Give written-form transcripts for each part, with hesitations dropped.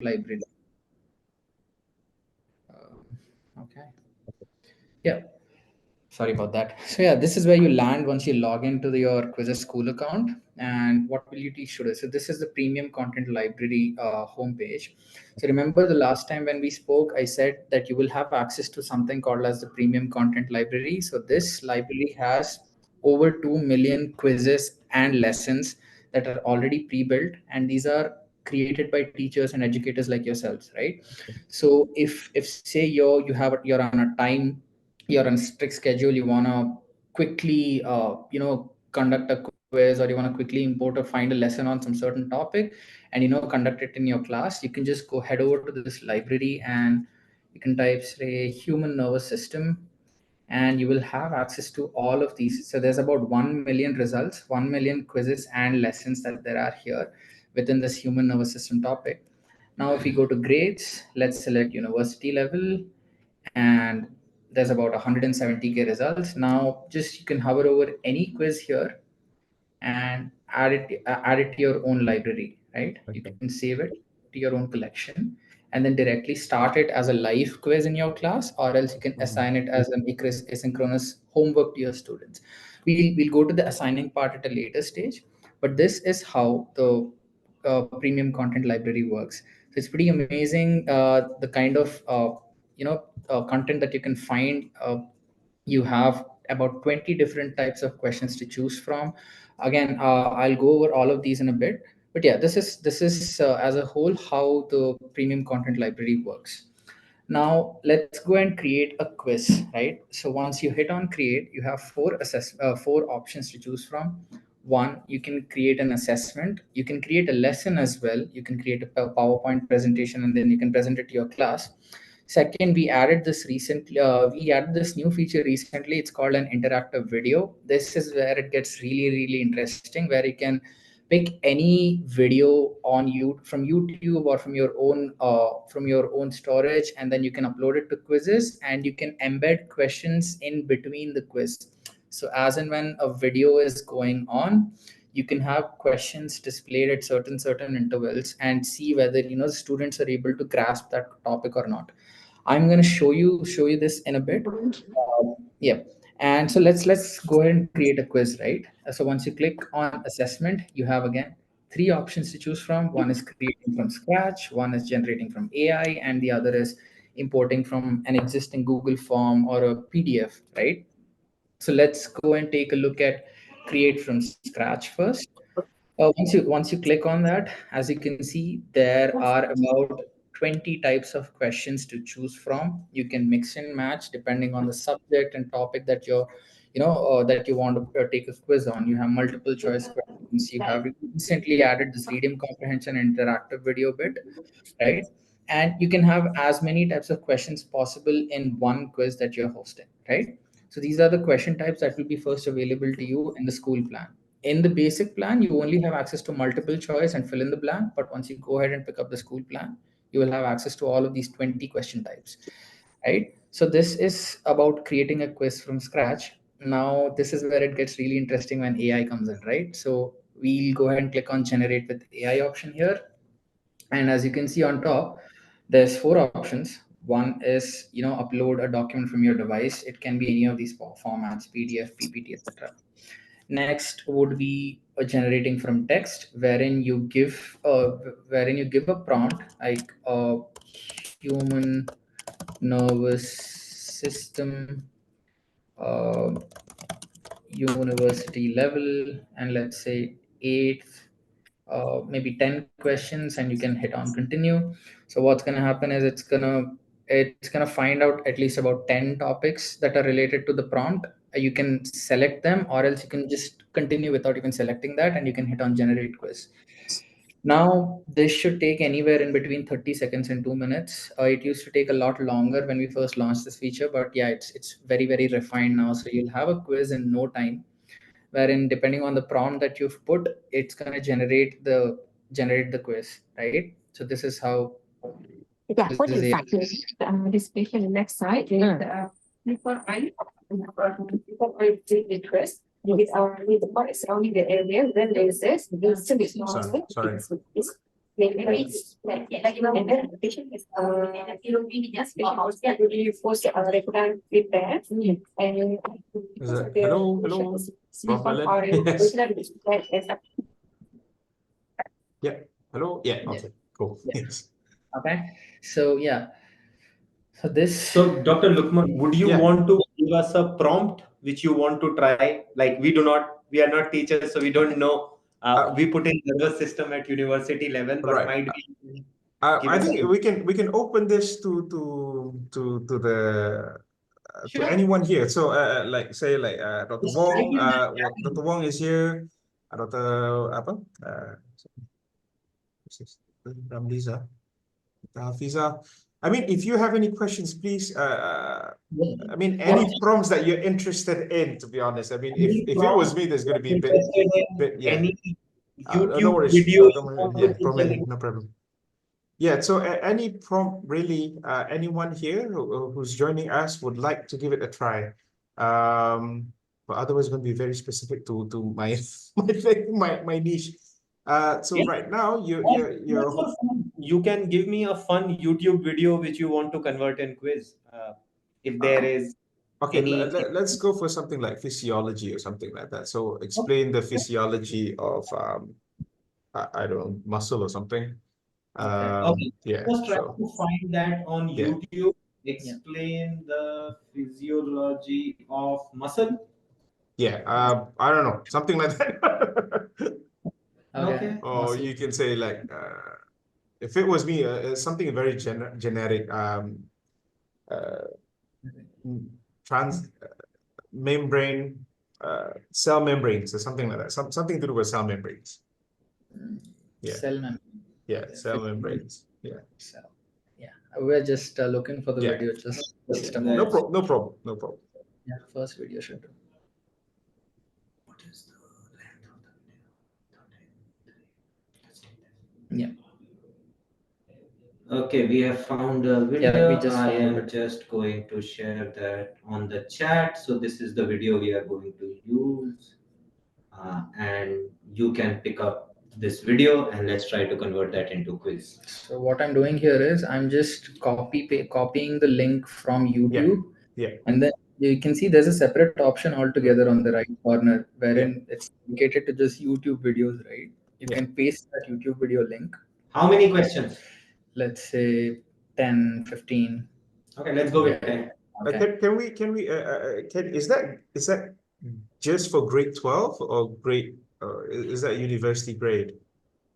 library. Okay. Yeah. Sorry about that. So yeah, this is where you land once you log into your Quizziz school account. And what will you teach today? So this is the premium content library homepage. So remember the last time when we spoke, I said that you will have access to something called as the premium content library. So this library has over 2 million quizzes and lessons that are already pre-built, and these are created by teachers and educators like yourselves, right? So if say you're on a time, you're on a strict schedule, you want to quickly conduct a quiz, or you want to quickly import or find a lesson on some certain topic, and conduct it in your class, you can just go head over to this library and you can type, say, human nervous system, and you will have access to all of these. So there's about 1 million results, 1 million quizzes and lessons that there are here within this human nervous system topic. Now if we go to grades, let's select university level, and there's about 170K results. Now just you can hover over any quiz here and add it to your own library, right? You can save it to your own collection and then directly start it as a live quiz in your class, or else you can assign it as an asynchronous homework to your students. We'll go to the assigning part at a later stage, but this is how the premium content library works. So it's pretty amazing, the kind of content that you can find. You have about 20 different types of questions to choose from. Again, I'll go over all of these in a bit, but yeah, this is as a whole how the premium content library works. Now let's go and create a quiz, right? So once you hit on create, you have four options to choose from. One, you can create an assessment, you can create a lesson as well, you can create a PowerPoint presentation, and then you can present it to your class. Second, we added this new feature recently. It's called an interactive video. This is where it gets really, really interesting, where you can pick any video on you from YouTube or from your own storage, and then you can upload it to Quizzes, and you can embed questions in between the quiz. So as and when a video is going on, you can have questions displayed at certain intervals and see whether the students are able to grasp that topic or not. I'm going to show you this in a bit. Yeah. And so let's go ahead and create a quiz, right? So once you click on assessment, you have again three options to choose from. One is creating from scratch, one is generating from AI, and the other is importing from an existing Google form or a PDF, right? So let's go and take a look at create from scratch first. Once you click on that, as you can see, there are about 20 types of questions to choose from. You can mix and match depending on the subject and topic that that you want to take a quiz on. You have multiple choice questions. You have recently added this reading comprehension interactive video bit, right? And you can have as many types of questions possible in one quiz that you're hosting, right? So these are the question types that will be first available to you in the school plan. In the basic plan, you only have access to multiple choice and fill in the blank. But once you go ahead and pick up the school plan, you will have access to all of these 20 question types, right? So this is about creating a quiz from scratch. Now, this is where it gets really interesting when AI comes in, right? So we'll go ahead and click on generate with AI option here. And as you can see on top, there's four options. One is, upload a document from your device. It can be any of these formats, PDF, PPT, etc. Next would be generating from text, wherein you give a prompt like human nervous system, uh, university level, and let's say eighth, maybe 10 questions, and you can hit on continue. So what's going to happen is it's gonna find out at least about 10 topics that are related to the prompt. You can select them, or else you can just continue without even selecting that, and you can hit on generate quiz. Now this should take anywhere in between 30 seconds and 2 minutes. It used to take a lot longer when we first launched this feature, but yeah, it's very, very refined now. So you'll have a quiz in no time, wherein depending on the prompt that you've put, it's going to generate the quiz, right? So this is how Yeah, this what is in a fact, this page on the next slide is before I take the twist with the part surrounding the area, then there is this. Sorry. maybe it's like and then the patient is just we post regular feedback and Is because it of the hello, hello, sleep Prof. on Alan? our Yes. regular feedback as a Yeah. Hello. Yeah. Yeah. Okay. Cool. Yeah. Yes. Okay. So yeah. So this. So, Dr. Lukman, would you Yeah. want to give us a prompt which you want to try? Like we are not teachers, so we don't know. We put in nervous system at university level, but Right. might be give I us think a we can open this to to sure. anyone here. So like say like Dr. Just type Wong. in that Dr. chat. Wong is here. Dr. apa? This is Ramliza. Hafiza. I mean, if you have any questions, please. Yeah. I mean, What any prompts that you're interested in, to be honest. I mean, any if it was prompt me, there's going to be a interested in yeah. any No YouTube worries. video Don't you worry. want to Yeah, suggest? no problem. Yeah, so any prompt really, anyone here who's joining us would like to give it a try. But otherwise, going to be very specific to my my thing, my niche. So Yeah. right now, Or just for fun, you can give me a fun YouTube video which you want to convert in quiz. If there uh, is okay. any. Let's go for something like physiology or something like that. So explain the physiology of I don't know, muscle or something. Okay. Okay, Yeah. just try So to find that on yeah, YouTube. Yeah. Explain the physiology of muscle. yeah. I don't know, something like that. Okay. Okay. Or Muscle. you can say like, if it was me, something very generic, uh, trans membrane, cell membranes or something like that. Something to do with cell membranes. Yeah, Cell membrane. yeah, Okay. cell membranes. Yeah, Cell. Yeah. We're just looking for the yeah. video. Just a No moment. Let's. problem. No problem. No problem. Yeah. First video should do. What is the length of the video? Let's take that. Yeah. Okay, we have found a Yeah. We video. just I found am it. just going to share that on the chat. So this is the video we are going to use, and you can pick up this video and let's try to convert that into quiz. So what I'm doing here is I'm just copying the link from Yeah, YouTube, yeah, and then you can see there's a separate option yeah, altogether on the right corner yeah, wherein it's dedicated to just YouTube videos, right? You yeah. can paste that YouTube video link. How many questions? Let's say 10, 15. Okay, let's go with Yeah. 10. Okay. Can is that just for grade 12 or grade is that university grade?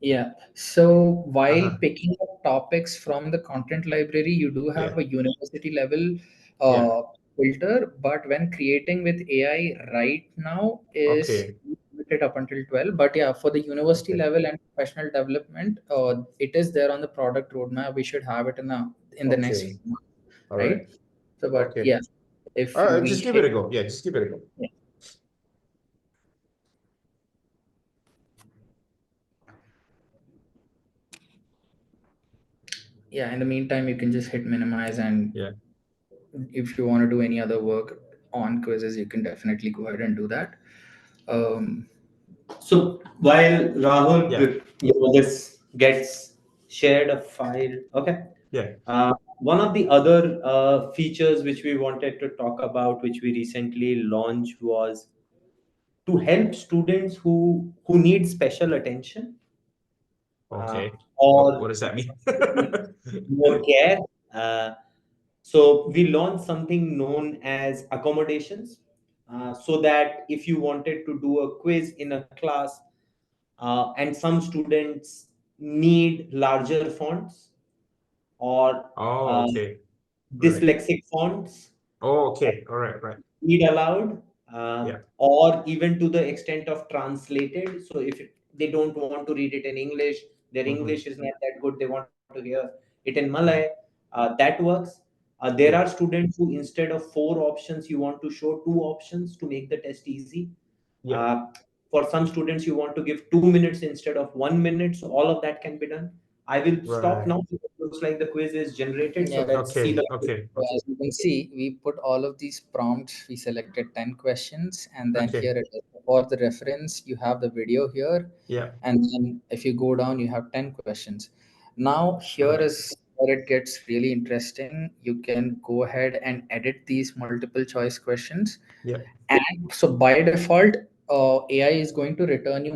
Yeah. So while Uh-huh. picking up topics from the content library, you do have Yeah. a university level Yeah. uh, filter, but when creating with AI right now is Okay. limited up until 12. But yeah, for the university Okay. level and professional development, it is there on the product roadmap. We should have it in the next Okay. few months, All right. right? So, but Okay. yeah, if we Just give it hit, a go. Yeah, just give it a go. yeah, yeah. In the meantime, you can just hit minimize, and Yeah. if you want to do any other work on quizzes, you can definitely go ahead and do that. Um, So while Rahul, Yeah. this gets shared a file. Okay. Yeah. One of the other features which we wanted to talk about, which we recently launched, was to help students who need special attention, uh, Okay. What or does that mean? more care. Uh, so we launched something known as accommodations, so that if you wanted to do a quiz in a class, and some students need larger fonts or Oh, uh, okay. Right. dyslexic fonts, Oh, okay. All right. Right. read aloud, Yeah. or even to the extent of translated. So if they don't want to read it in English, their Mm-hmm. English is not that good, they want to hear it in Malay, that works. There are Yeah. students who, instead of 4 options, you want to show 2 options to make the test easy. Yeah. Uh, for some students, you want to give 2 minutes instead of 1 minute. So all of that can be done. I will stop Right. now. It looks like the quiz is generated. So yeah. let's see Okay. the quiz. Okay. So Okay. as you can see, we put all of these prompts. We selected 10 questions, and then Okay. here it is for the reference, you have the video here. Yeah. And then if you go down, you have 10 questions. Now, here is where it gets really interesting. You can go ahead and edit these multiple choice questions. Yeah. And so by default, AI is going to return you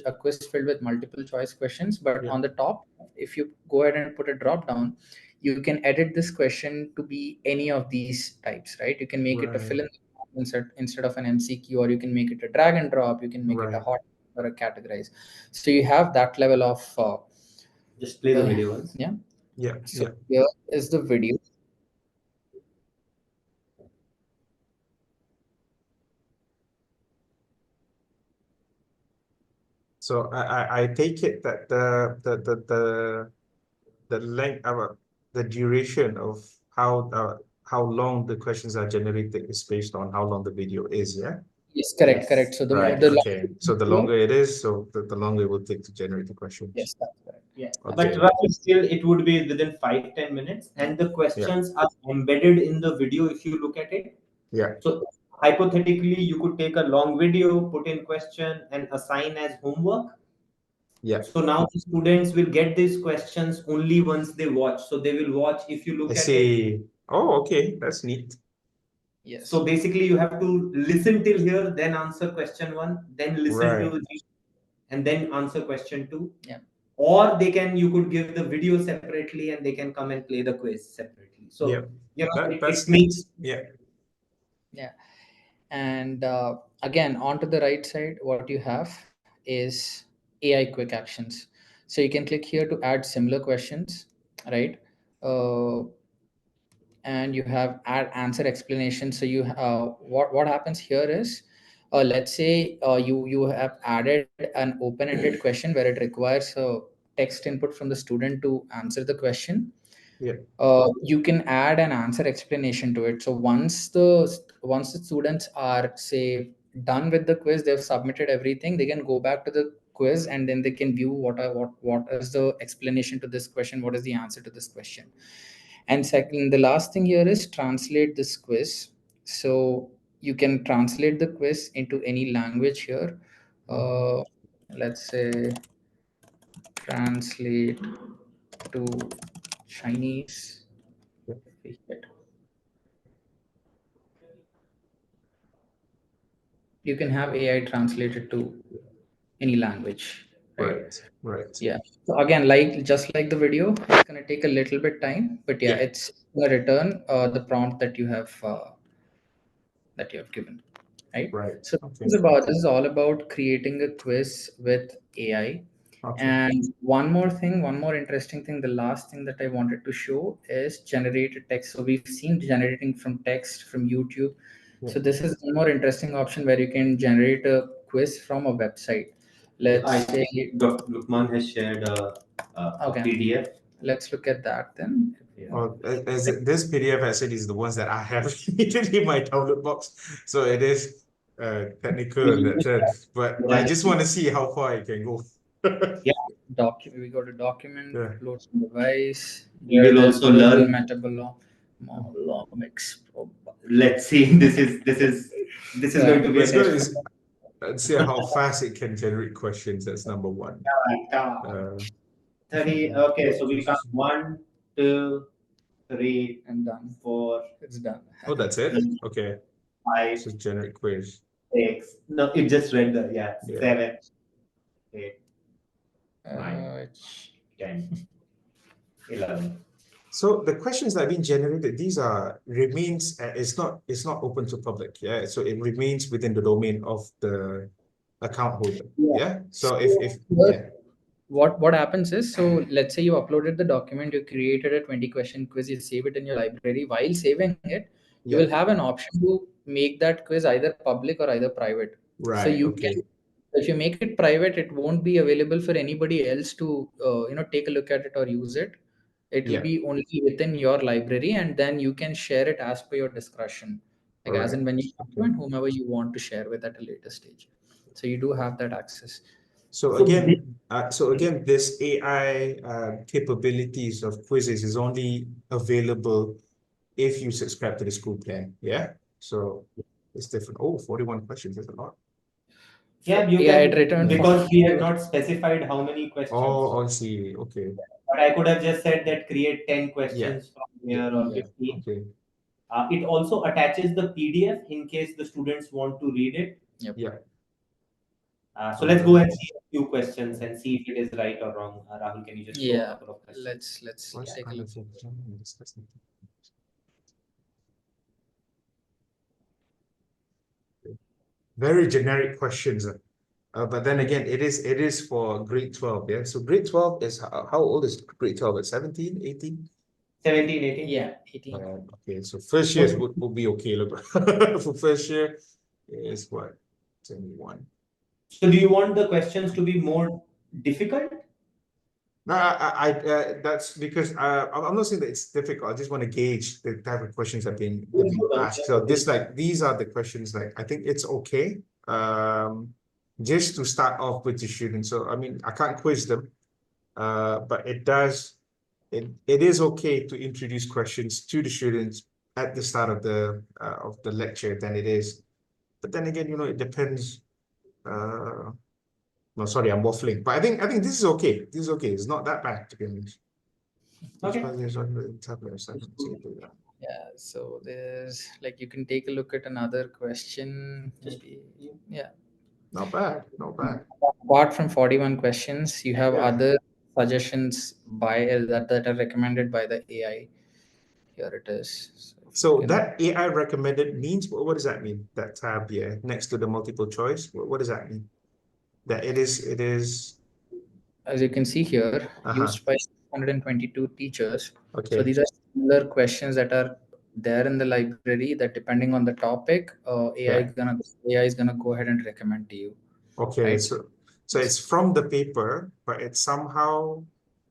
a quiz filled with multiple choice questions. But Yeah. on the top, if you go ahead and put a drop down, you can edit this question to be any of these types, right? You can make it a Right. fill in instead of an MCQ, or you can make it a drag and drop. You can make it a Right. hot or a categorize. So you have that level of Just play the video once. yeah. Yeah. So Yeah. here is the video. So I take it that the length the duration of how long the questions are generated is based on how long the video is, yeah? Yes, correct, Yes. correct. So the Right. the Okay. So the longer it is, so the longer it will take to generate the questions. yes, that's correct. Yeah. Okay. But roughly still it would be within 5-10 minutes, and the questions are embedded in the video if you look at it. Yeah. So hypothetically, you could take a long video, put in question, and assign as homework. Yeah. So now the students will get these questions only once they watch. So they will watch, if you I look at it. see. Oh, okay. That's neat. Yes. So basically, you have to listen till here, then answer question 1, then listen to Right. and then answer question 2. Yeah. Or you could give the video separately and they can come and play the quiz separately. So Yeah. you know, That's it makes yeah. Yeah. And again, onto the right side, what you have is AI quick actions. So you can click here to add similar questions, right? Uh, and you have add answer explanation. So you what happens here is, let's say you have added an open-ended question where it requires text input from the student to answer the question. Yeah. You can add an answer explanation to it. So once the students are, say, done with the quiz, they've submitted everything, they can go back to the quiz and then they can view what is the explanation to this question, what is the answer to this question. And second, the last thing here is translate this quiz. So you can translate the quiz into any language here. Let's say translate to Chinese. You can have AI translated to any language, right? Right. Yeah. So again, just like the video, it's gonna take a little bit time, but yeah, Yeah. it's gonna return the prompt that you have given, right? Right. So Okay. this is all about creating a quiz with AI. Okay. And one more interesting thing, the last thing that I wanted to show is generated text. So we've seen generating from text from YouTube. So this is one more interesting option where you can generate a quiz from a website. Let's I say, think Dr. Lukman has shared a okay, PDF. let's look at that then. Well, this PDF actually is the ones that I have in my download box, so it is technical in that sense. But I just want to see how far it can go. Yeah. We go to document, Yeah. upload some device. We will There's also global learn. metabolomics. Let's see. This is going to be a Let's go test. and see how fast it can generate questions. That's number one. 30. Okay, so we got 1, 2, 3, And done. 4. It's done. Oh, that's it? Okay. 5, So generate quiz. 6. No, it just read the Yeah. 7, 8, 9, It's 10, 11. So the questions that have been generated, these remains it's not open to public, yeah. So it remains within the domain of the account holder, yeah. So if yeah, what happens is, so let's say you uploaded the document, you created a 20 question quiz, you save it in your library. While saving it, you yeah, will have an option to make that quiz either public or either private. So right, you okay, can, if you make it private, it won't be available for anybody else to take a look at it or use it. It will yeah, be only within your library, and then you can share it as per your discretion, like as right, and when you want to, okay. and whomever you want to share with at a later stage. So you do have that access. So again, this AI capabilities of quizzes is only available if you subscribe to the school plan, yeah. So it's different. Oh, 41 questions is a lot. Yeah, you Yeah, it can, returned because we had 42. not specified how many questions. Oh, I see. Okay. But I could have just said that create 10 Yeah. questions from Yeah. here or Yeah. 15. Okay. It also attaches the PDF in case the students want to read it. Yep. Yeah. So let's go and see a few questions and see if it is right or wrong. Rahul, can you just show a Yeah. couple of questions? Let's see. What's Take a kind look. of thing? Discussing. Very generic questions. But then again, it is for grade 12, yeah? So grade 12 is how old is grade 12? At 17, 18? 17, 18? Yeah, 18. Okay, so first year would be okay. Look. For first year is what? 21. So do you want the questions to be more difficult? No, that's because I'm not saying that it's difficult. I just want to gauge the type of questions that being asked. So these are the questions. Like I think it's okay. Just to start off with the students. So I mean, I can't quiz them. But it is okay to introduce questions to the students at the start of the lecture than it is. But then again, it depends. No, sorry, I'm waffling. But I think this is okay. This is okay. It's not that bad to be honest. Okay. Yeah, so there's like you can take a look at another question. Maybe. Yeah. Not bad. Not bad. Apart from 41 questions, you have Yeah. other suggestions by that are recommended by the AI. Here it is. So if you So can, that AI recommended means what does that mean? That tab here next to the multiple choice. What does that mean? That it is as you can see here, uh-huh. used by 622 teachers. So Okay. these are similar questions that are there in the library that depending on the topic, Yeah. AI is gonna go ahead and recommend to you. Okay, Right? so it's from the paper, but it's somehow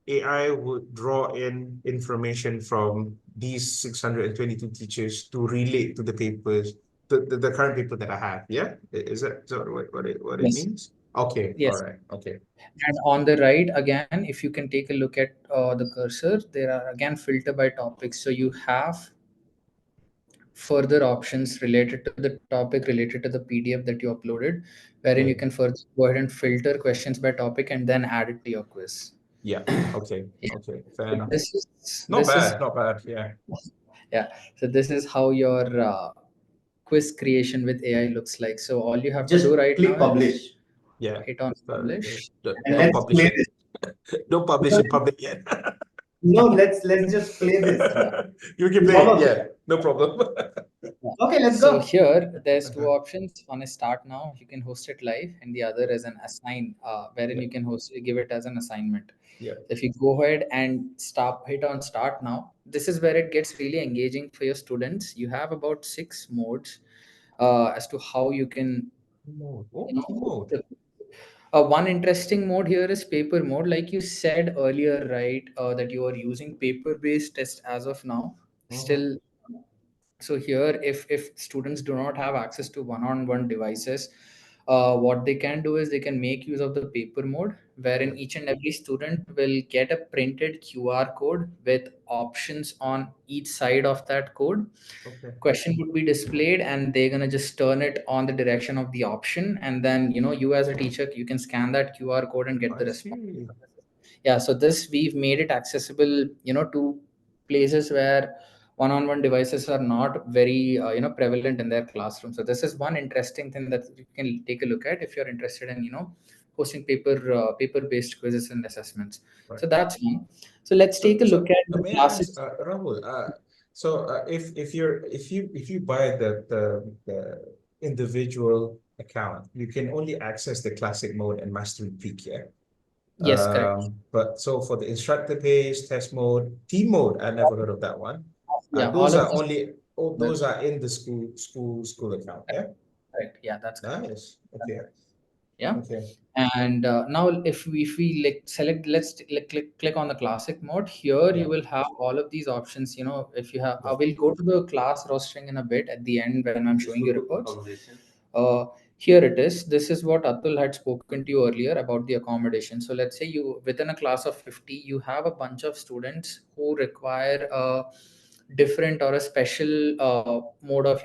AI would draw in information from these 622 teachers to relate to the papers, the current paper that I have. Yeah, is that what it Yes. means? Okay, all Yes. right, okay. And on the right, again, if you can take a look at the cursor, there are again filter by topics. So you have further options related to the topic, related to the PDF that you uploaded, wherein you Okay. can further go ahead and filter questions by topic and then add it to your quiz. Yeah, okay, Yeah. okay, fair So enough. this is Not bad, yeah. yeah. So this is how your quiz creation with AI looks like. So all you have Just to do right click now is publish. Yeah. hit on publish. And Don't let's publish play it. this. Don't publish in public yet. No, let's just play this. You can play it, yeah, no problem. Okay, let's So go. here, there's two options. One is start now. You can host it live, and the other is an assign, wherein Yeah. you can give it as an assignment. Yeah. If you go ahead and hit on start now, this is where it gets really engaging for your students. You have about 6 modes as to how you can, Mode. Oh, you know, mode. one interesting mode here is paper mode. Like you said earlier, right, that you are using paper-based test as of now. Still, so here, if students do not have access to one-on-one devices, what they can do is they can make use of the paper mode, wherein each and every student will get a printed QR code with options on each side of that code. Okay. Question would be displayed, and they're gonna just turn it on the direction of the option, and then you as a teacher, you can scan that QR code and get the I response. see. Yeah, so this we've made it accessible, to places where one-on-one devices are not very prevalent in their classroom. So this is one interesting thing that you can take a look at if you're interested in hosting paper-based quizzes and assessments. Right. So that's one. So let's take a look at the May I ask, classes. Rahul, if you buy the individual account, you can only access the classic mode and mastery peak, yeah? Yes, correct. But so for the instructor page, test mode, team mode, I never heard of that one. Yeah, Those all of are these. only, those are in the school account, yeah? Correct. Yeah, that's correct. Nice. Okay. Yeah. Okay. And now if we like select, let's click on the classic mode here. Yeah. You will have all of these options. If you have, I will go to the class rostering in a bit at the end when I'm showing you reports. uh, Here it is. This is what Atul had spoken to you earlier about the accommodation. So let's say you, within a class of 50, you have a bunch of students who require a different or a special mode of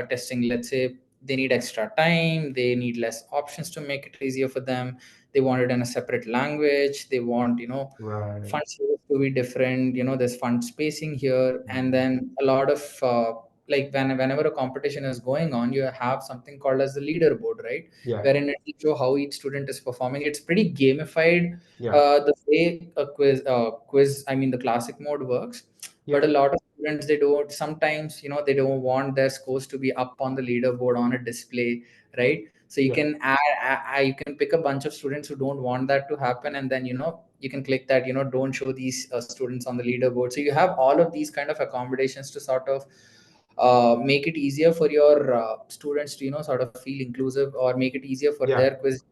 testing. Let's say they need extra time, they need less options to make it easier for them, they want it in a separate language, they want, Right. fund size to be different, there's fund spacing here, and then a lot of like whenever a competition is going on, you have something called as the leaderboard, right? Yeah. Wherein it will show how each student is performing. It's pretty gamified, Yeah. the way a quiz, I mean the classic mode works. Yeah. But a lot of students, they don't sometimes, they don't want their scores to be up on the leaderboard on a display, right? So you Yeah. can you can pick a bunch of students who don't want that to happen, and then you can click that don't show these students on the leaderboard. So you have all of these kind of accommodations to sort of make it easier for your students to sort of feel inclusive, or make it easier for Yeah. their quiz.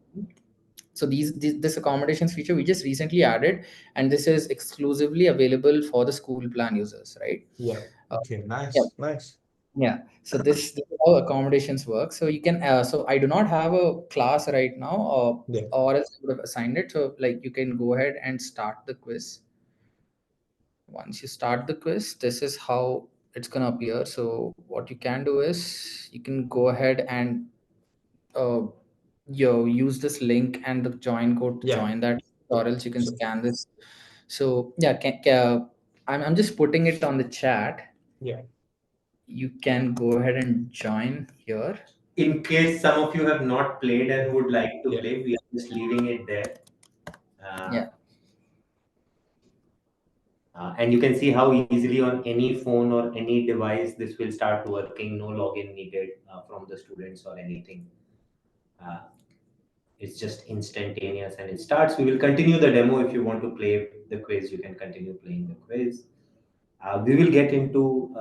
So this accommodations feature we just recently added, and this is exclusively available for the school plan users, right? Yeah. uh, Okay. yeah. Nice. Nice. Yeah. So this is how accommodations work. So you can so I do not have a class right now, Yeah. or else I would have assigned it. So like you can go ahead and start the quiz. Once you start the quiz, this is how it's gonna appear. So what you can do is you can go ahead and uh, use this link and the join code to Yeah. join that, or So, else you can so scan this. So yeah, I'm just putting it on the chat. yeah. You can go ahead and join here. In case some of you have not played and would like to Yeah. play, we are just leaving it there. Yeah. And you can see how easily on any phone or any device this will start working. No login needed from the students or anything. Uh, it's just instantaneous and it starts. We will continue the demo. If you want to play the quiz, you can continue playing the quiz. We will get into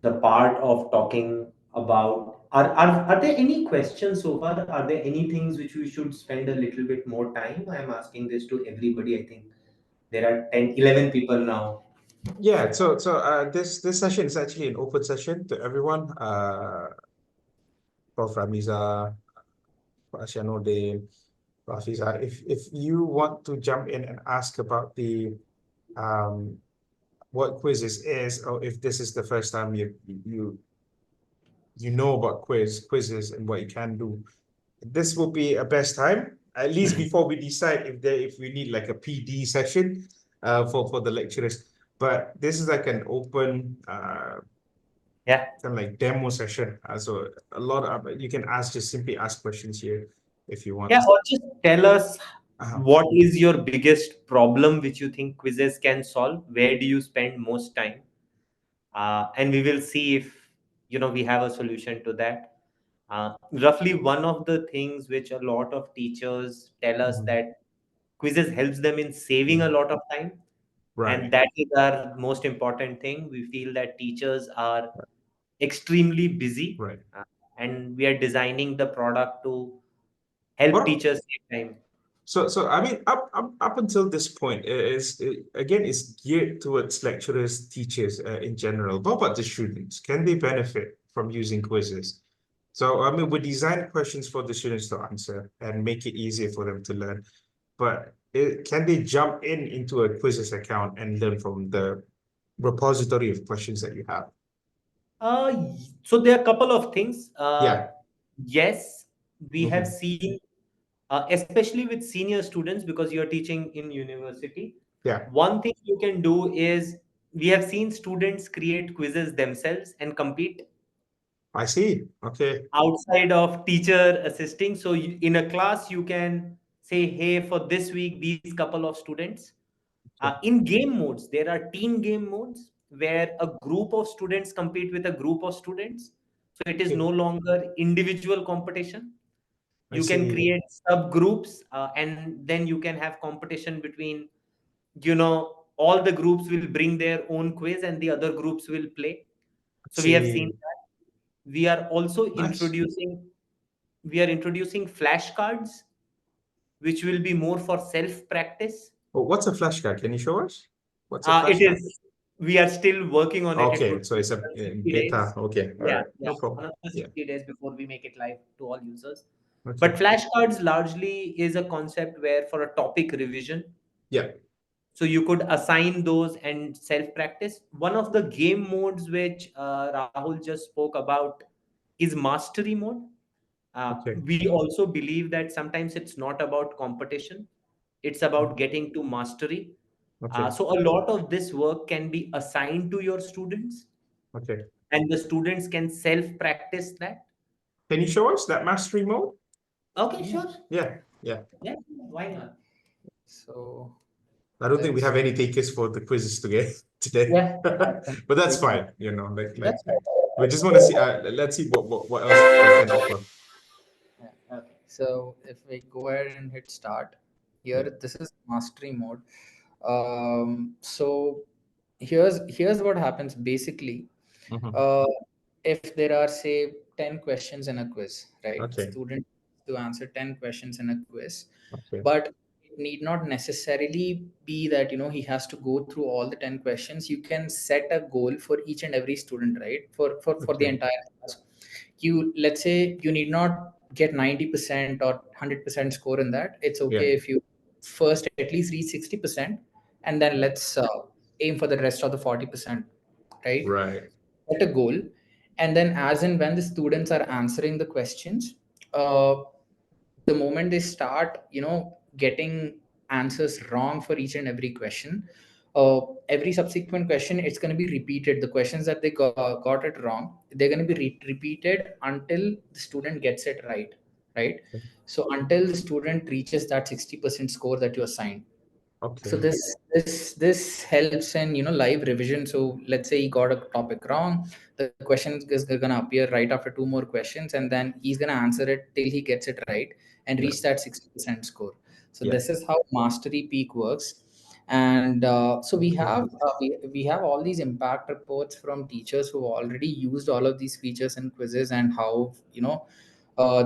the part of talking about, are there any questions so far? Are there any things which we should spend a little bit more time? I am asking this to everybody. I think there are 10, 11 people now. Yeah. So this session is actually an open session to everyone. Prof. Ramiza, Ashanode, Rafiza. If you want to jump in and ask about the um what Quizziz is, or if this is the first time you know about quizzes and what you can do, this will be a best time, at least before we decide if we need like a PD session for the lecturers. But this is like an open Yeah. kind of like demo session. So a lot of you can just simply ask questions here if you want. Yeah, or just tell us Uh-huh. what is your biggest problem which you think quizzes can solve? Where do you spend most time? And we will see if we have a solution to that. Roughly one of the things which a lot of teachers tell us Mhm. that quizzes helps them in saving a lot of time, and Right. that is our most important thing. We feel that teachers are extremely busy, Right. and we are designing the product to help What teachers save time. So I mean, up until this point, again, it's geared towards lecturers, teachers, in general. What about the students? Can they benefit from using quizzes? So I mean, we design questions for the students to answer and make it easier for them to learn. But can they jump into a quizzes account and learn from the repository of questions that you have? So there are a couple of things. Yeah. Yes, we have Mhm. seen, especially with senior students, because you're teaching in university. Yeah. One thing you can do is we have seen students create quizzes themselves and compete I see. Okay. outside of teacher assisting. So in a class, you can say, hey, for this week, these couple of students. Okay. In game modes, there are team game modes where a group of students compete with a group of students. So it is Okay. no longer individual competition. I You can see. create subgroups, and then you can have competition between, all the groups will bring their own quiz and the other groups will play. I So we have seen see. that. We are also Nice. introducing flashcards, which will be more for self practice. Oh, what's a flashcard? Can you show us? What's a flashcard? We are still working on it. It Okay, would so take it's a 60 beta. days. Okay, all Yeah, right, yeah. no problem. Another Yeah, 60 days before we make it live to all users. But okay. flashcards largely is a concept where for a topic revision, Yeah, So you could assign those and self practice. One of the game modes which Rahul just spoke about is mastery mode. Okay. We also believe that sometimes it's not about competition, it's about getting to mastery. Okay. So a lot of this work can be assigned to your students, Okay. and the students can self practice that. Can you show us that mastery mode? Okay, Yeah. sure. Yeah. Yeah. Yeah, why not? So I don't think we let's, have any takers for the quizzes today, yeah, I can but that's take that. fine. You know, That's we just want to see. Let's see what else we can offer. yeah. Okay. So if we go ahead and hit start here, Yeah. this is mastery mode. So here's what happens basically. Mhm. Uh, if there are say 10 questions in a quiz, right? Okay. Student to answer 10 questions in a quiz, Okay. but it need not necessarily be that he has to go through all the 10 questions. You can set a goal for each and every student, right? For the Okay. entire class. Let's say you need not get 90% or 100% score in that. It's Yeah. okay if you first at least reach 60%, and then let's aim for the rest of the 40%, right? Right. Set a goal, and then as and when the students are answering the questions, the moment they start getting answers wrong for each and every question, every subsequent question, it's going to be repeated. The questions that they got it wrong, they're going to be repeated until the student gets it right, right? So until the student reaches that 60% score that you assigned. So Okay. this helps in live revision. So let's say he got a topic wrong, the question is going to appear right after two more questions, and then he's going to answer it till he gets it right and Yeah. reach that 60% score. So Yeah. this is how mastery peak works. And so we Okay. have we have all these impact reports from teachers who already used all of these features and quizzes, and how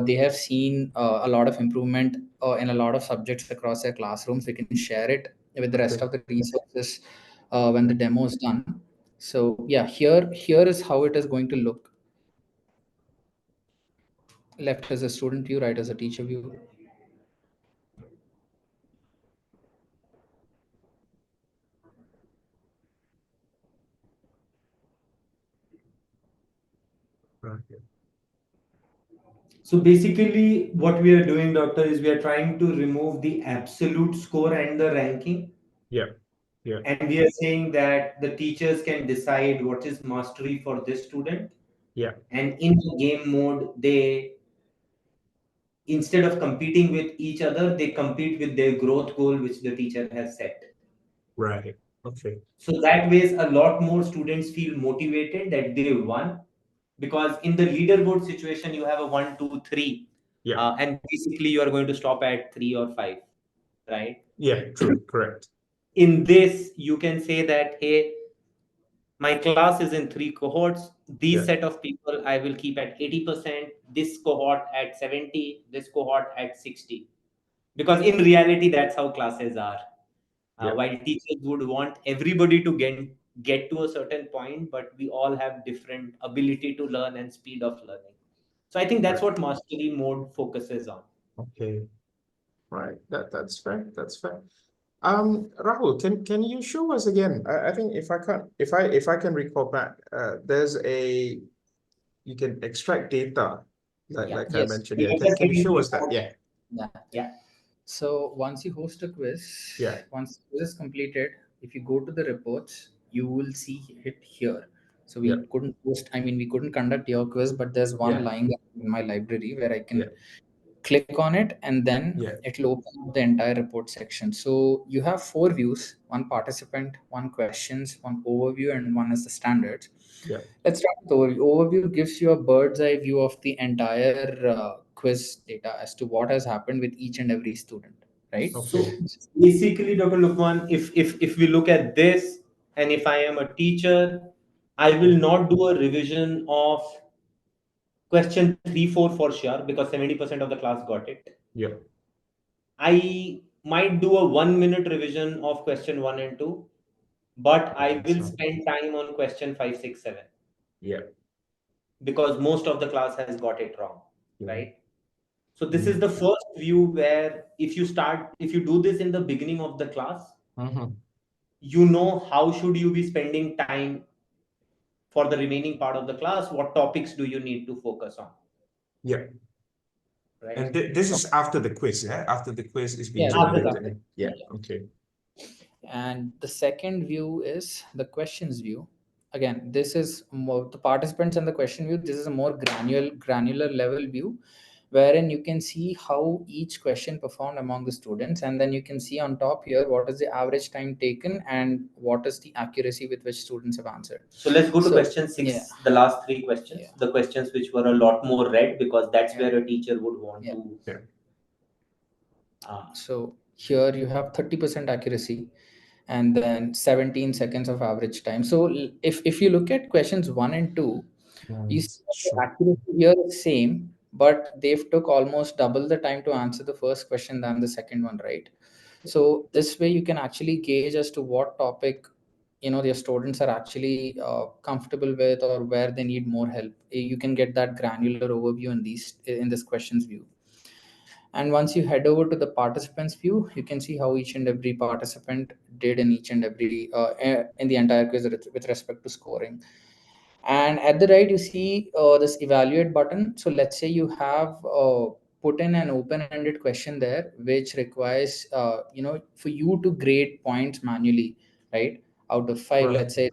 they have seen a lot of improvement in a lot of subjects across their classrooms. We can share it with the rest Okay. of the resources when the demo is done. So yeah, here is how it is going to look. Left as a student view, right as a teacher view. Right. So basically, what we are doing, doctor, is we are trying to remove the absolute score and the ranking. Yeah. Yeah. And we are saying that the teachers can decide what is mastery for this student. Yeah. And in the game mode, they, instead of competing with each other, they compete with their growth goal, which the teacher has set. Right. Okay. So that ways, a lot more students feel motivated that they won, because in the leaderboard situation, you have a 1, 2, 3, Yeah. and basically you are going to stop at 3 or 5, right? Yeah. True. Correct. In this, you can say that, hey, my class is in 3 cohorts. These Yeah. set of people I will keep at 80%, this cohort at 70, this cohort at 60. Because in reality, that's how classes are. Yeah. While teachers would want everybody to get to a certain point, but we all have different ability to learn and speed of learning. So I think that's Right. what mastery mode focuses on. Okay. Right. That's fair. That's fair. Rahul, can you show us again? I think if I can recall back, there's a you can extract data, Yeah. like I Yes. mentioned. Yeah. Let us Can give you you show the us that? code. Yeah. Yeah. Yeah. So once you host a quiz, Yeah. once the quiz is completed, if you go to the reports, you will see it here. So Yeah. we couldn't post, I mean, we couldn't conduct your quiz, but there's one Yeah. lying in my library where I Yeah. can click on it, and then Yeah. it'll open up the entire report section. So you have four views: one participant, one questions, one overview, and one is the standards. Yeah. Let's start with overview. Overview gives you a bird's eye view of the entire quiz data as to what has happened with each and every student, right? So Okay. basically, Dr. Lukman, if we look at this, and if I am a teacher, I will not do a revision of question 3, 4 for sure, because 70% of the class got it. Yeah. I might do a 1 minute revision of question 1 and 2, but I I think will so. spend time on question 5, 6, 7, Yeah. because most of the class has got it wrong, Yeah. right? So this is the first view where if you do this in the beginning of the class, Mm-hmm. you know how should you be spending time for the remaining part of the class, what topics do you need to focus on, Yeah. right? And this is after the quiz, yeah? After the quiz is being Yeah, After generated. that. Yeah, okay. and the second view is the questions view. Again, this is more the participants and the question view. This is a more granular level view, wherein you can see how each question performed among the students, and then you can see on top here what is the average time taken and what is the accuracy with which students have answered. So let's go to So, question 6, yeah, the last three questions, yeah, the questions which were a lot more read, because that's yeah, where a teacher would want yeah. to. Yeah. So here you have 30% accuracy and then 17 seconds of average time. So if you look at questions 1 and 2, you see that the Sure. accuracy here is same, but they've took almost double the time to answer the first question than the second one, right? So this way you can actually gauge as to what topic your students are actually comfortable with, or where they need more help. You can get that granular overview in this questions view. And once you head over to the participants view, you can see how each and every participant did in each and every in the entire quiz with respect to scoring. And at the right, you see this evaluate button. So let's say you have put in an open-ended question there, which requires for you to grade points manually, right? Out of 5, Right. let's say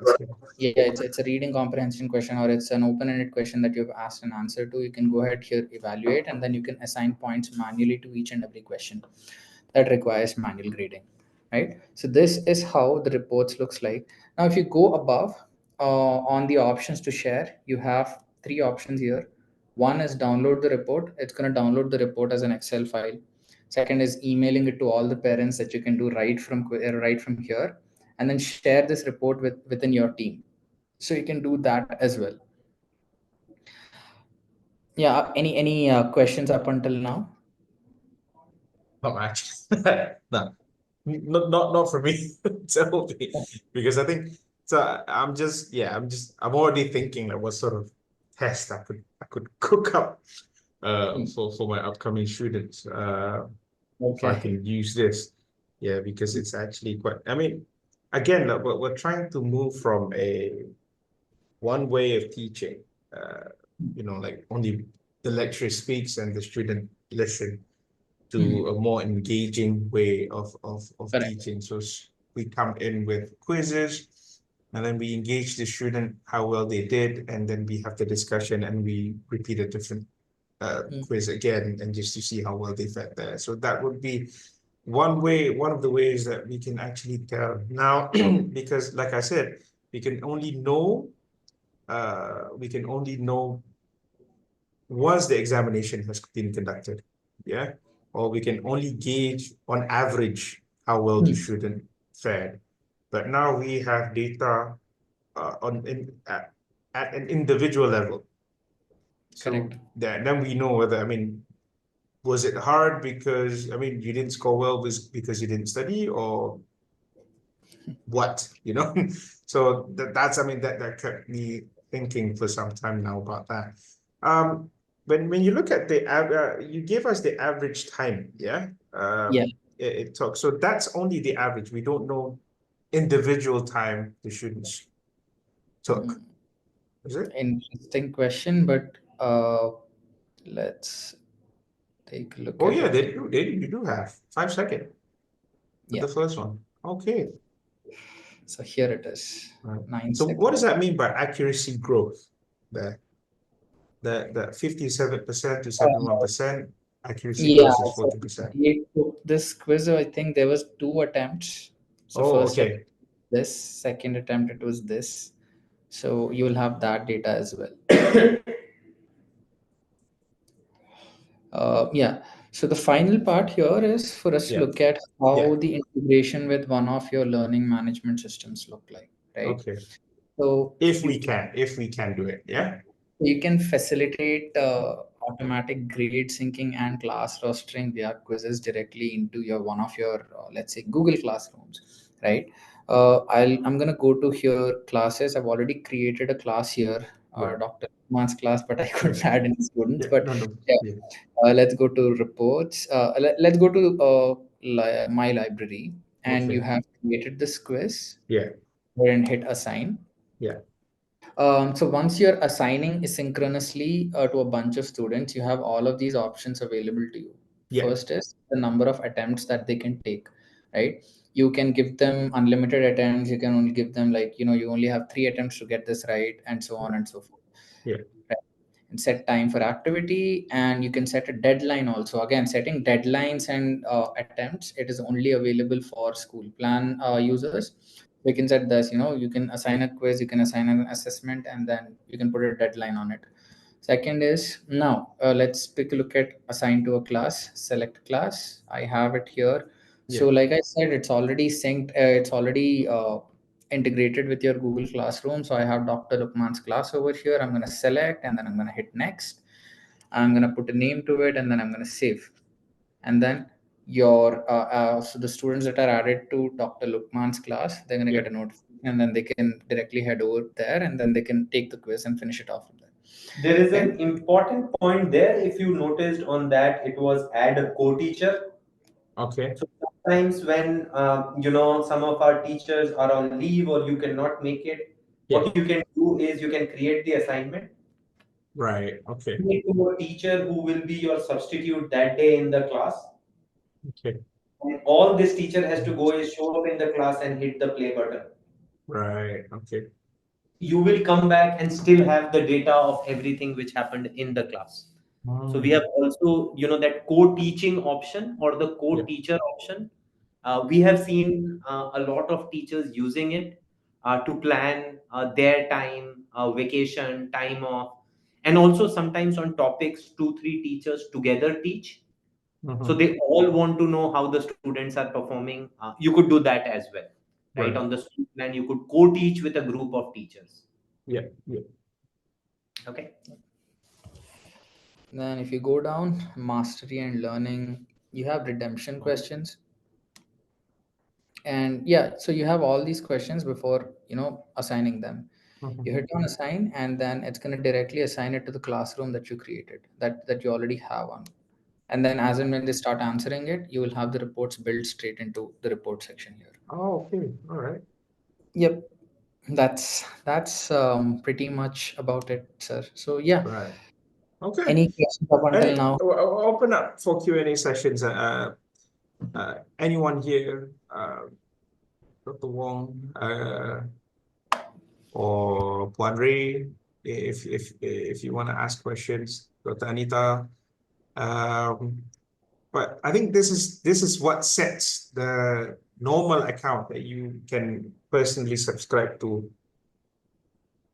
it's a reading comprehension question, or it's an open-ended question that you've asked an answer to. You can go ahead here, evaluate, and then you can assign points manually to each and every question that requires manual grading, right? So this is how the reports looks like. Now if you go above on the options to share, you have 3 options here. One is download the report. It's going to download the report as an Excel file. Second is emailing it to all the parents, that you can do right from here, and then share this report within your team. So you can do that as well. Yeah, any questions up until now? Not actually. No. Not for me. Totally. Because I think so I'm already thinking like what sort of test I could cook up for my upcoming students. So I Okay. can use this. Yeah, because it's actually quite, I mean, again, like, we're trying to move from a one way of teaching, like only the lecturer speaks and the student listen, to a more engaging way of Correct. teaching. So we come in with quizzes, and then we engage the student how well they did, and then we have the discussion and we repeat a different quiz again, and just to see how well they fed there. So that would be one of the ways that we can actually tell now, because like I said, we can only know once the examination has been conducted, yeah, or we can only gauge on average how well the student fared. But now we have data at an individual level. So Correct. then we know whether, I mean, was it hard because, I mean, you didn't score well because you didn't study, or what, So that's, I mean, that kept me thinking for some time now about that. When you look at you gave us the average time, yeah? Yeah. It talks, so that's only the average. We don't know individual time the students took, is it? Interesting question, but let's take a look Oh at yeah, it. you do have 5 seconds for Yeah. the first one. Okay. So here it is. Right. Nine So what does seconds. that mean by accuracy growth there? The 57% to Uh, 71%, accuracy yeah. growth is So 40%. they took this quiz, I think there was 2 attempts. So Oh, first attempt okay. this, second attempt it was this. So you will have that data as well. Yeah. So the final part here is for us to Yeah. look at how Yeah. the integration with one of your learning management systems look like, right? Okay. So If we can do it. Yeah. you can facilitate automatic grade syncing and class rostering via quizzes directly into your one of your let's say Google Classrooms, right? I'm gonna go to here classes. I've already created a class here, Right. Dr. Kumar's class, but I couldn't add any students. Yeah. But No, no. yeah, Yeah. let's go to reports. Let's go to my library, and you Okay. have created this quiz, Yeah. and hit assign. Yeah. So once you're assigning asynchronously to a bunch of students, you have all of these options available to you. Yeah. First is the number of attempts that they can take, right? You can give them unlimited attempts. You can only give them, like, you only have 3 attempts to get this right, and so on and so forth. Yeah. Right? And set time for activity, and you can set a deadline also. Again, setting deadlines and attempts, it is only available for school plan users. You can set this, you can assign a quiz, you can assign an assessment, and then you can put a deadline on it. Second is, now let's take a look at assign to a class. Select class, I have it here. So Yeah. like I said, it's already synced, it's already integrated with your Google Classroom. So I have Dr. Lukman's class over here. I'm going to select, and then I'm going to hit next. I'm going to put a name to it, and then I'm going to save. And then so the students that are added to Dr. Lukman's class, they're going to Yeah. get a notification, and then they can directly head over there, and then they can take the quiz and finish it off from there. There is Okay. an important point there. If you noticed on that, it was add a co-teacher. Okay. So sometimes when some of our teachers are on leave or you cannot make it, Yeah. what you can do is you can create the assignment. Right. Okay. Make to a teacher who will be your substitute that day in the class. Okay. And all this teacher has to go is show up in the class and hit the play button. Right. Okay. You will come back and still have the data of everything which happened in the class. So we have also, that co-teaching option or the Yeah. co-teacher option. We have seen a lot of teachers using it to plan their time, vacation, time off, and also sometimes on topics, 2, 3 teachers together teach. So Mhm. they all want to know how the students are performing. You could do that as well, right? Right. On the school plan, you could co-teach with a group of teachers. Yeah. Yeah. Okay. Then if you go down, mastery and learning, you have redemption questions. And yeah, so you have all these questions before, assigning them. You Mhm. hit on assign, and then it's going to directly assign it to the classroom that you created, that you already have on. And then as and when they start answering it, you will have the reports built straight into the report section here. Oh, okay. All right. Yep. That's pretty much about it, sir. So yeah, Right. Okay. any questions up until Any, now? I'll open up for Q&A sessions. Anyone here, Dr. Wong, or Puan Ray, if you want to ask questions, Dr. Anita. But I think this is what sets the normal account that you can personally subscribe to,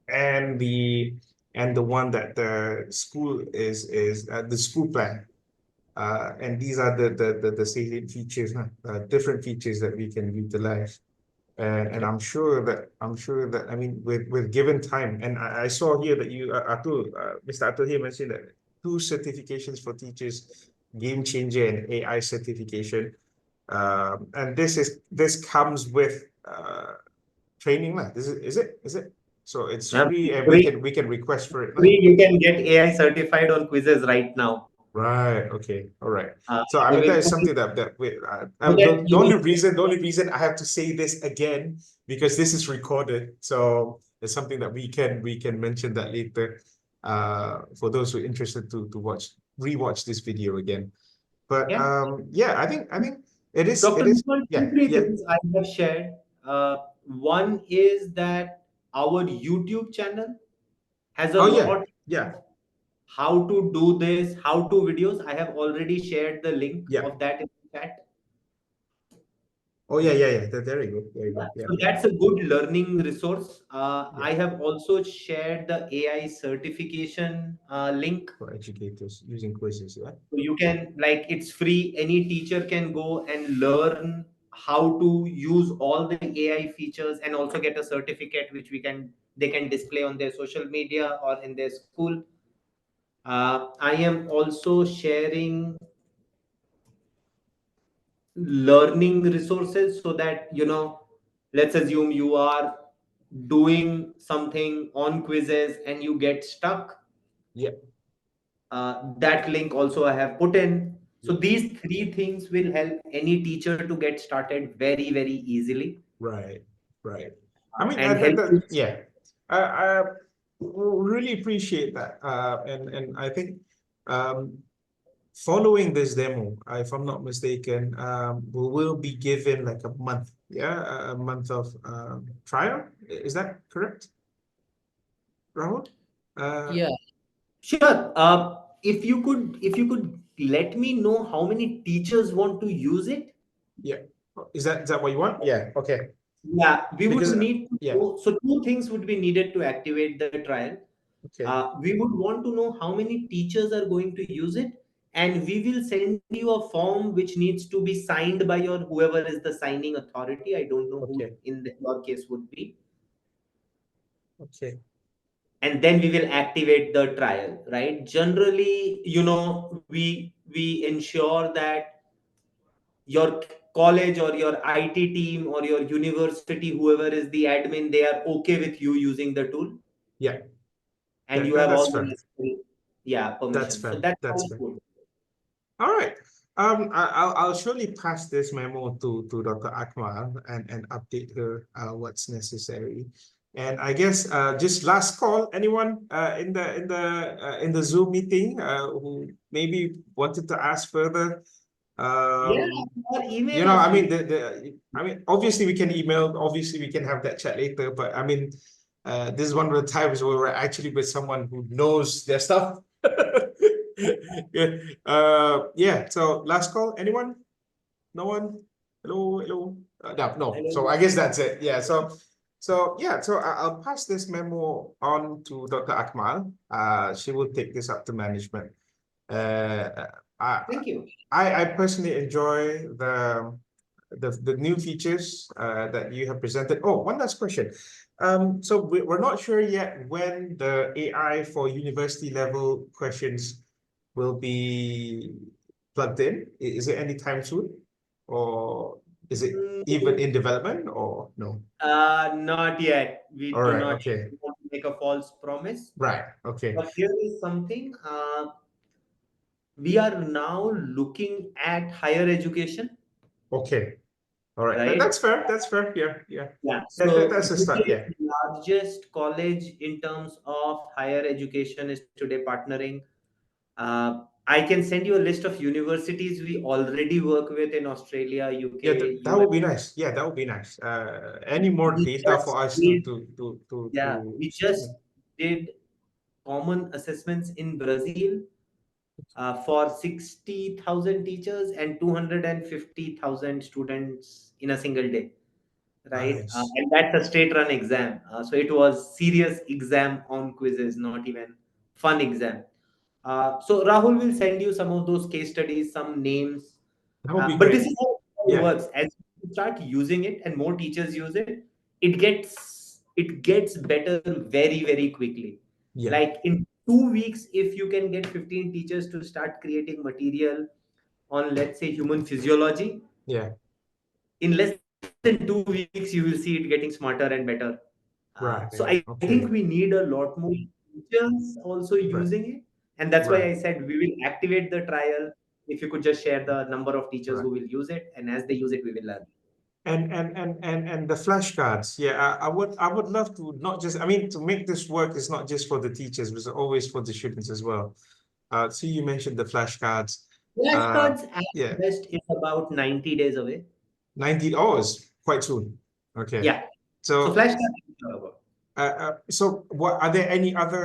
and the one that the school is the school plan. And these are the salient features, different features that we can utilize. And I'm sure that I mean with given time, and I saw here that you Mr. Atul here mentioned that 2 certifications for teachers, game changer and AI certification. And this comes with training lah. Is it? So it's Yeah, free, and free, we can request for it lah. free. You can get AI certified on Quizziz right now. Right. Okay. All right. So I I mean will that is put something that we so that the you will. only reason I have to say this again, because this is recorded. So it's something that we can mention that later. For those who are interested to rewatch this video again. But Yeah. yeah, I think it Dr. is Nirmal, yeah, 2, 3 yeah. things I have shared. One is that our YouTube channel has a Oh yeah, lot yeah, how to do this, how to videos. I have already shared the link yeah. of that in the chat. Oh yeah. There you go. There you go. Yeah, So that's a good learning resource. yeah. I have also shared the AI certification link. For educators using quizzes, yeah. So you can, like, it's free. Any teacher can go and learn how to use all the AI features and also get a certificate which they can display on their social media or in their school. I am also sharing learning resources so that let's assume you are doing something on quizzes and you get stuck. Yeah. That link also I have put in. So these three things will help any teacher to get started very, very easily Right, right. I mean, and help you. yeah, I really appreciate that. And I think um, following this demo, if I'm not mistaken, we will be given like a month, yeah, a month of trial. Is that correct, Rahul? Yeah. Sure. If you could let me know how many teachers want to use it. Yeah. Is that what you want? Yeah. Okay. Yeah, we would Because need to yeah. know. So two things would be needed to activate the trial. Okay. We would want to know how many teachers are going to use it, and we will send you a form which needs to be signed by your whoever is the signing authority. I don't know who Okay. in your case would be, Okay. and then we will activate the trial. Right? Generally, we ensure that your college or your IT team or your university, whoever is the admin, they are okay with you using the tool, Yeah. and you have That's all the fair. necessary, yeah, That's permission. So fair. that's how That's it fair. would. All right. I'll surely pass this memo to Dr. Akmal and update her what's necessary. And I guess just last call, anyone in the Zoom meeting who maybe wanted to ask further. Yeah, Um, or you email know, us. I mean, obviously we can email, obviously we can have that chat later, but I mean, this is one of the times where we're actually with someone who knows their stuff. Yeah. Yeah. So last call, anyone? No one? Hello, hello. No, no. So I guess that's it. Yeah. So yeah. So I'll pass this memo on to Dr. Akmal. She will take this up to management. Uh, I, Thank you. I personally enjoy the new features that you have presented. Oh, one last question. So we're not sure yet when the AI for university level questions will be plugged in. Is it anytime soon, or is it even Mm, in development, or no? Not yet. We All do right. not Okay. want to make a false promise. Right. Okay. But here is something. We are now looking at higher education, Okay. All right. right? That's fair. That's fair. Yeah. Yeah. Yeah. That's So a start. UK's Yeah. largest college in terms of higher education is today partnering. I can send you a list of universities we already work with in Australia, Yeah, UK, that would US. be nice. Yeah, that would be nice. Any more We data just for us to did, to to to yeah, to we just did common assessments in Brazil for 60,000 teachers and 250,000 students in a single day, right? nice. And that's a straight run exam. So it was serious exam on quizzes, not even fun exam. So Rahul will send you some of those case studies, some names. That would be But this great. is how it Yeah, works. As you start using it and more teachers use it, it gets better very, very quickly. yeah, Like in 2 weeks, if you can get 15 teachers to start creating material on, let's say, human physiology, yeah. in less than 2 weeks, you will see it getting smarter and better. So I Right. think we Okay. need a lot more teachers also using Right. it. And that's why I Right. said we will activate the trial. If you could just share the number of teachers who Right. will use it. And as they use it, we will learn. And the flashcards. Yeah, I would love to not just. I mean, to make this work is not just for the teachers, but it's always for the students as well. So you mentioned the flashcards. Uh, Flashcards at yeah, best is about 90 days away. 90 hours, quite soon. Okay. Yeah. So So flashcards is not about. so what are there any other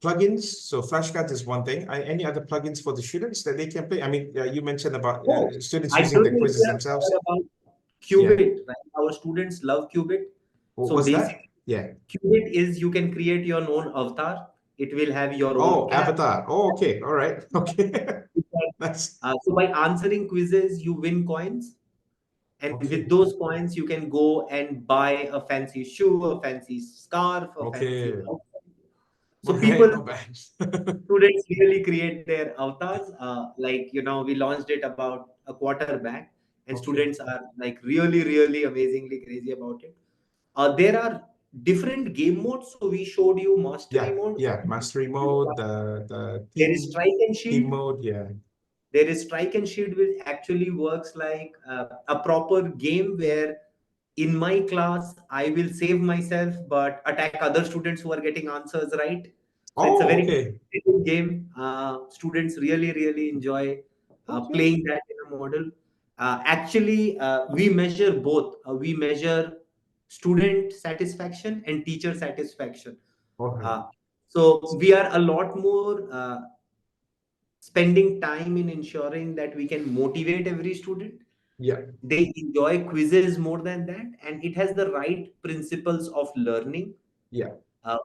plugins? So flashcards is one thing. Any other plugins for the students that they can play? I mean, you mentioned about Oh, students I using don't the know if you quizzes have themselves. heard about Yeah. Qubit, right? Our students love Qubit. So What's that? basically, Yeah. Qubit is you can create your own avatar. It will have your own Oh, cap. avatar. Oh, okay. All right. Okay. That's So by answering quizzes, you win coins. And with okay. those coins, you can go and buy a fancy shoe, a fancy scarf, a fancy Okay. outfit. All So right. people, Not bad. students really create their avatars. We launched it about a quarter back, and Okay. students are like really, really amazingly crazy about it. There are different game modes. So we showed you mastery mode. Yeah, mastery mode, the There is strike and team shield. mode, yeah. There is strike and shield, which actually works like a proper game where in my class I will save myself but attack other students who are getting answers right. So it's a Oh, very okay. competitive game. Students really enjoy Okay. playing that in a model. Actually, we measure both. We measure student satisfaction and teacher satisfaction. Okay. So we are a lot more spending time in ensuring that we can motivate every student. Yeah. They enjoy quizzes more than that, and it has the right principles of learning Yeah.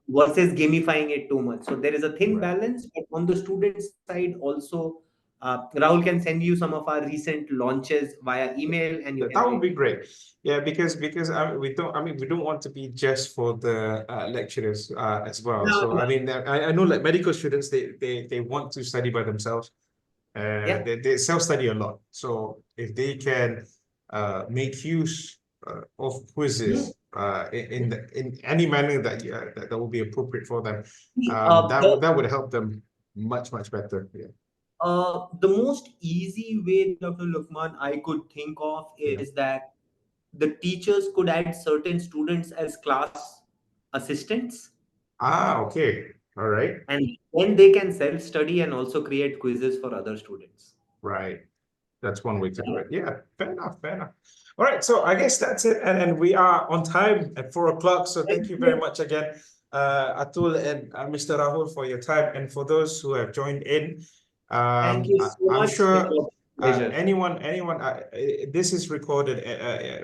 versus gamifying it too much. So there is a thin Right. balance, but on the student side also, Rahul can send you some of our recent launches via email, and you can That would be read. great. Yeah, because we don't want to be just for the lecturers as well. No, So no. I mean, I know like medical students, they want to study by themselves. Yeah. They self-study a lot. So if they can make use of quizzes in any manner that will be appropriate for them, that would help them much better. Yeah. The most easy way, Dr. Lukman, I could think of Yeah. is that the teachers could add certain students as class assistants, Okay. All right. and then they can self-study and also create quizzes for other students. Right. That's one way to do it. Yeah, fair enough, fair enough. All right, so I guess that's it. And we are on time at 4 o'clock. So thank you very much again, Atul and Mr. Rahul, for your time. And for those who have joined in, Thank you so I'm much. sure It was a pleasure. anyone, this is recorded,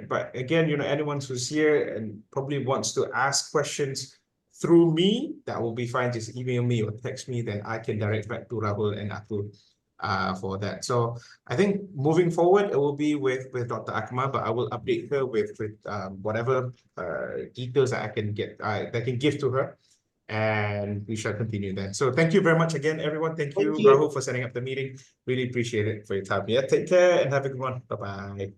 but again, anyone who's here and probably wants to ask questions through me, that will be fine. Just email me or text me, then I can direct back to Rahul and Atul for that. So I think moving forward, it will be with Dr. Akmal, but I will update her with whatever details that I can get, that I can give to her, and we shall continue then. So thank you very much again, everyone. Thank you, Thank you. Rahul, for setting up the meeting. Really appreciate it for your time. Yeah, take care and have a good one. Bye-bye.